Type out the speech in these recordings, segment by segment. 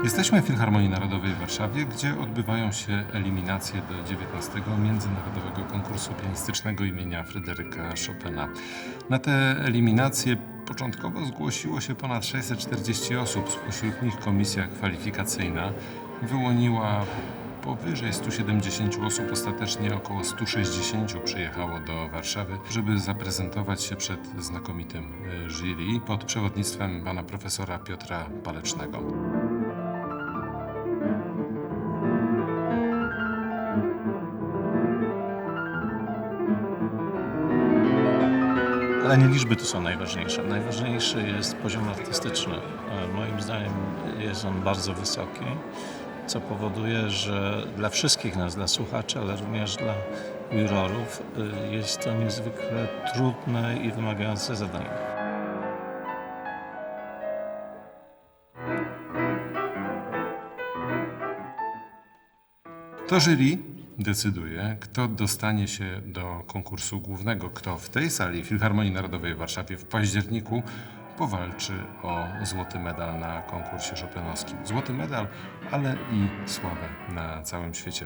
Jesteśmy w Filharmonii Narodowej w Warszawie, gdzie odbywają się eliminacje do 19. Międzynarodowego Konkursu Pianistycznego imienia Fryderyka Chopina. Na te eliminacje początkowo zgłosiło się ponad 640 osób, spośród nich komisja kwalifikacyjna wyłoniła powyżej 170 osób, ostatecznie około 160 przyjechało do Warszawy, żeby zaprezentować się przed znakomitym jury pod przewodnictwem pana profesora Piotra Palecznego. Ale nie liczby tu są najważniejsze. Najważniejszy jest poziom artystyczny. Moim zdaniem jest on bardzo wysoki, co powoduje, że dla wszystkich nas, dla słuchaczy, ale również dla jurorów jest to niezwykle trudne i wymagające zadanie. To jury decyduje, kto dostanie się do konkursu głównego, kto w tej sali Filharmonii Narodowej w Warszawie w październiku powalczy o złoty medal na konkursie chopinowskim. Złoty medal, ale i sławę na całym świecie.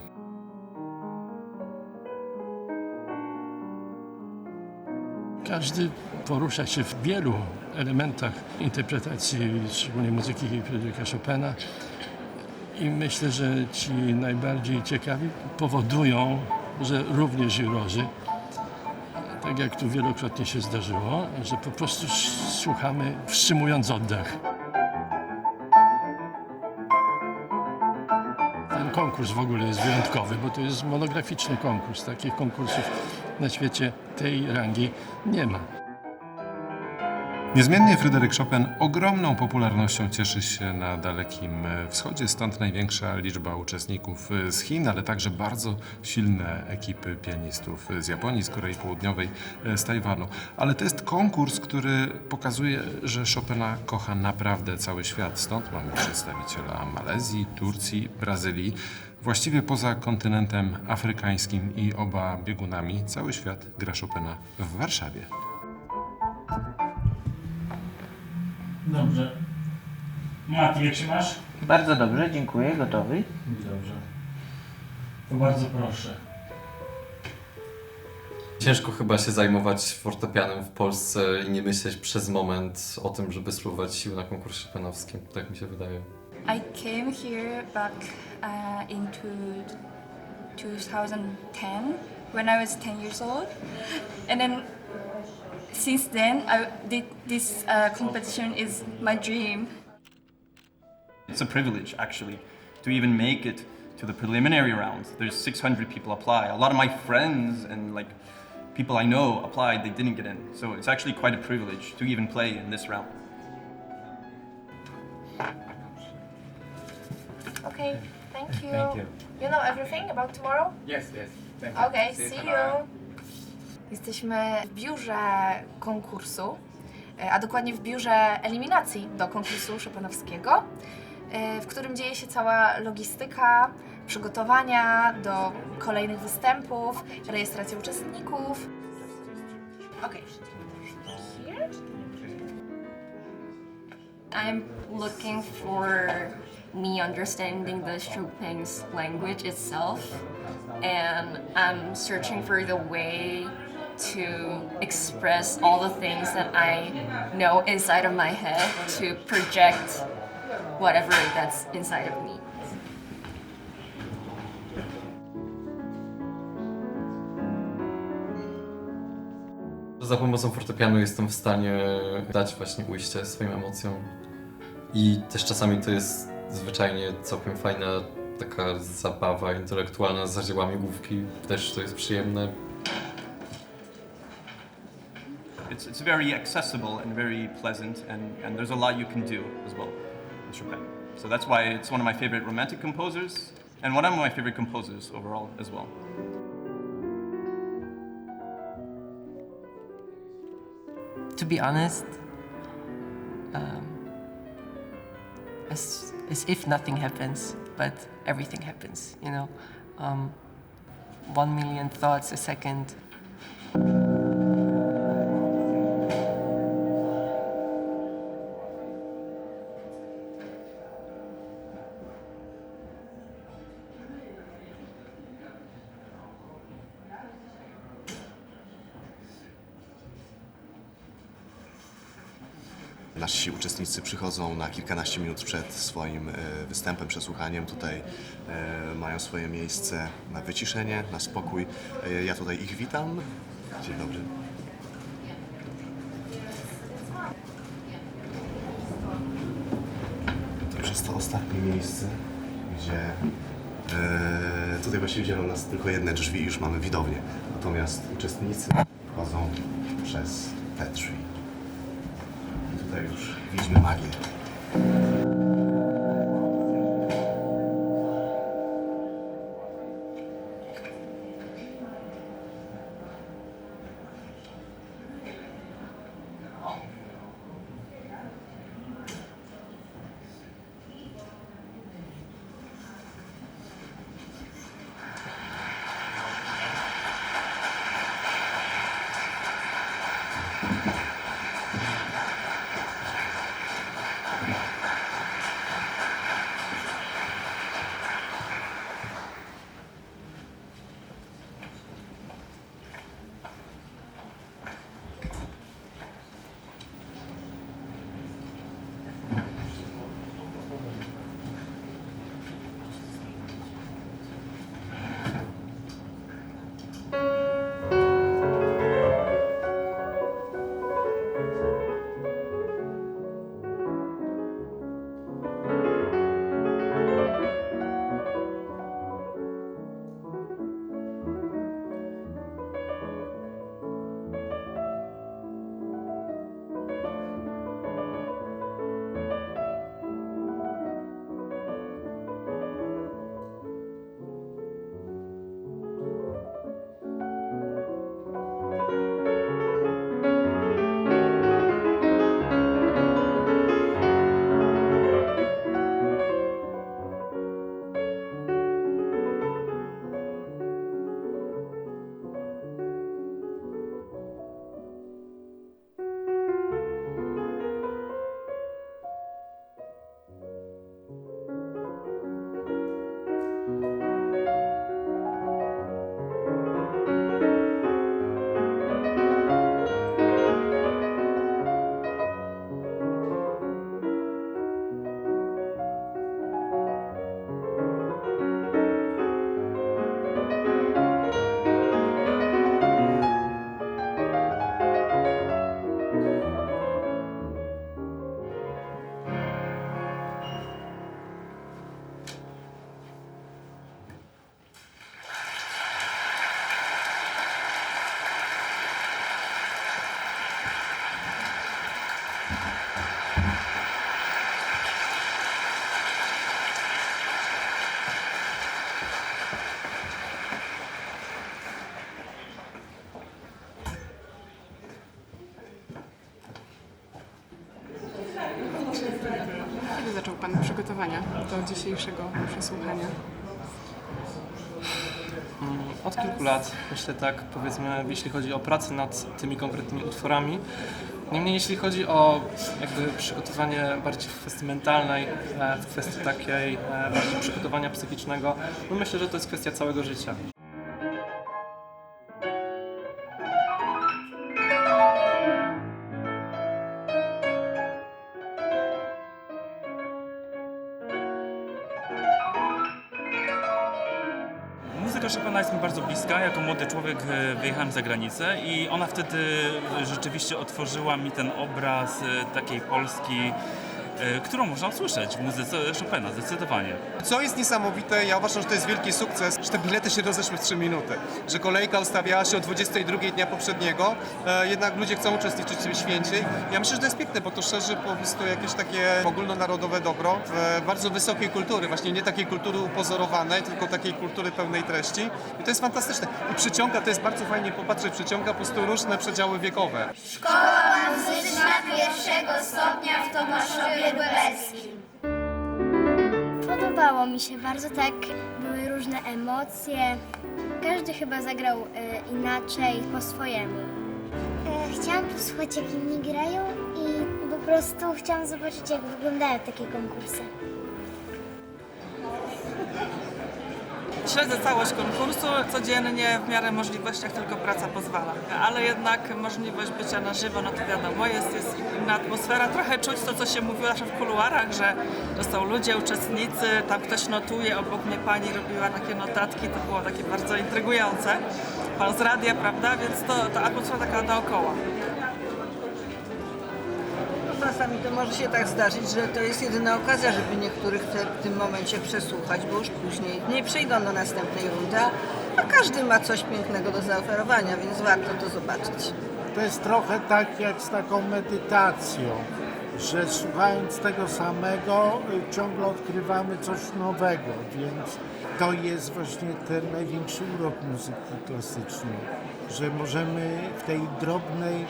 Każdy porusza się w wielu elementach interpretacji, szczególnie muzyki Fryderyka Chopina. I myślę, że ci najbardziej ciekawi powodują, że również jurorzy, tak jak tu wielokrotnie się zdarzyło, że po prostu słuchamy, wstrzymując oddech. Ten konkurs w ogóle jest wyjątkowy, bo to jest monograficzny konkurs. Takich konkursów na świecie tej rangi nie ma. Niezmiennie Fryderyk Chopin ogromną popularnością cieszy się na Dalekim Wschodzie, stąd największa liczba uczestników z Chin, ale także bardzo silne ekipy pianistów z Japonii, z Korei Południowej, z Tajwanu. Ale to jest konkurs, który pokazuje, że Chopina kocha naprawdę cały świat. Stąd mamy przedstawiciela Malezji, Turcji, Brazylii. Właściwie poza kontynentem afrykańskim i oba biegunami cały świat gra Chopina w Warszawie. Dobrze. Mati, jak się masz? Bardzo dobrze, dziękuję. Gotowy? Dobrze. To bardzo proszę. Ciężko chyba się zajmować fortepianem w Polsce i nie myśleć przez moment o tym, żeby spróbować sił na konkursie chopinowskim. Tak mi się wydaje. I came here back in 2010 when I was 10 years old, and then since then this competition is my dream. It's a privilege actually to even make it to the preliminary round. There's 600 people apply. A lot of my friends and like people I know applied, they didn't get in. So it's actually quite a privilege to even play in this round. Okay, thank you. Thank you. You know everything about tomorrow? Yes. Thank you. Okay, see you. Jesteśmy w biurze konkursu, a dokładnie w biurze eliminacji do konkursu chopinowskiego, w którym dzieje się cała logistyka, przygotowania do kolejnych występów, rejestracja uczestników. Okay. Here? I'm looking for me understanding the Chopin's language itself, and I'm searching for the way to express all the things that I know inside of my head to project whatever that's inside of me. Za pomocą fortepianu jestem w stanie dać właśnie ujście swoim emocjom. I też czasami to jest zwyczajnie całkiem fajna taka zabawa intelektualna z zadziałami też to jest przyjemne. It's very accessible and very pleasant, and there's a lot you can do as well with Chopin. So that's why it's one of my favorite romantic composers, and one of my favorite composers overall as well. To be honest, as if nothing happens, but everything happens, you know. 1 million thoughts a second. Nasi uczestnicy przychodzą na kilkanaście minut przed swoim występem, przesłuchaniem. Tutaj mają swoje miejsce na wyciszenie, na spokój. Ja tutaj ich witam. Dzień dobry. To już jest to ostatnie miejsce, gdzie tutaj właściwie dzielą nas tylko jedne drzwi i już mamy widownię. Natomiast uczestnicy wchodzą przez te drzwi. Tutaj już widzimy magię. Kiedy zaczął Pan przygotowania do dzisiejszego przesłuchania? Od kilku lat, myślę tak, powiedzmy, jeśli chodzi o pracę nad tymi konkretnymi utworami. Niemniej jeśli chodzi o jakby przygotowanie bardziej w kwestii mentalnej, w kwestii takiej bardziej przygotowania psychicznego, no myślę, że to jest kwestia całego życia. Muzyka Chopina jest mi bardzo bliska. Jako młody człowiek wyjechałem za granicę i ona wtedy rzeczywiście otworzyła mi ten obraz takiej Polski, którą można usłyszeć w muzyce Chopina, zdecydowanie. Co jest niesamowite, ja uważam, że to jest wielki sukces, że te bilety się rozeszły w 3 minuty, że kolejka ustawiała się o 22 dnia poprzedniego, jednak ludzie chcą uczestniczyć w święcie. Ja myślę, że to jest piękne, bo to szerzy po prostu jakieś takie ogólnonarodowe dobro w bardzo wysokiej kultury, właśnie nie takiej kultury upozorowanej, tylko takiej kultury pełnej treści. I to jest fantastyczne. I przyciąga, to jest bardzo fajnie popatrzeć, przyciąga po prostu różne przedziały wiekowe. Szkoła muzyczna pierwszego stopnia w Tomaszowie Lubelskim. Podobało mi się bardzo, tak, były różne emocje, Każdy chyba zagrał inaczej, po swojemu. Chciałam posłuchać, jak inni grają i po prostu chciałam zobaczyć, jak wyglądają takie konkursy. Śledzę całość konkursu codziennie, w miarę możliwości, jak tylko praca pozwala. Ale jednak możliwość bycia na żywo, no to wiadomo, jest inna atmosfera. Trochę czuć to, co się mówiło zawsze w kuluarach, że są ludzie, uczestnicy, tam ktoś notuje, obok mnie pani robiła takie notatki, to było takie bardzo intrygujące. Pan z radia, prawda, więc ta atmosfera taka dookoła. Czasami to może się tak zdarzyć, że to jest jedyna okazja, żeby niektórych w tym momencie przesłuchać, bo już później nie przejdą do następnej rundy, a każdy ma coś pięknego do zaoferowania, więc warto to zobaczyć. To jest trochę tak jak z taką medytacją, że słuchając tego samego ciągle odkrywamy coś nowego, więc to jest właśnie ten największy urok muzyki klasycznej, że możemy w tej drobnej,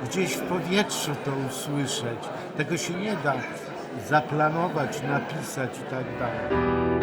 gdzieś w powietrzu to usłyszeć. Tego się nie da zaplanować, napisać i tak dalej.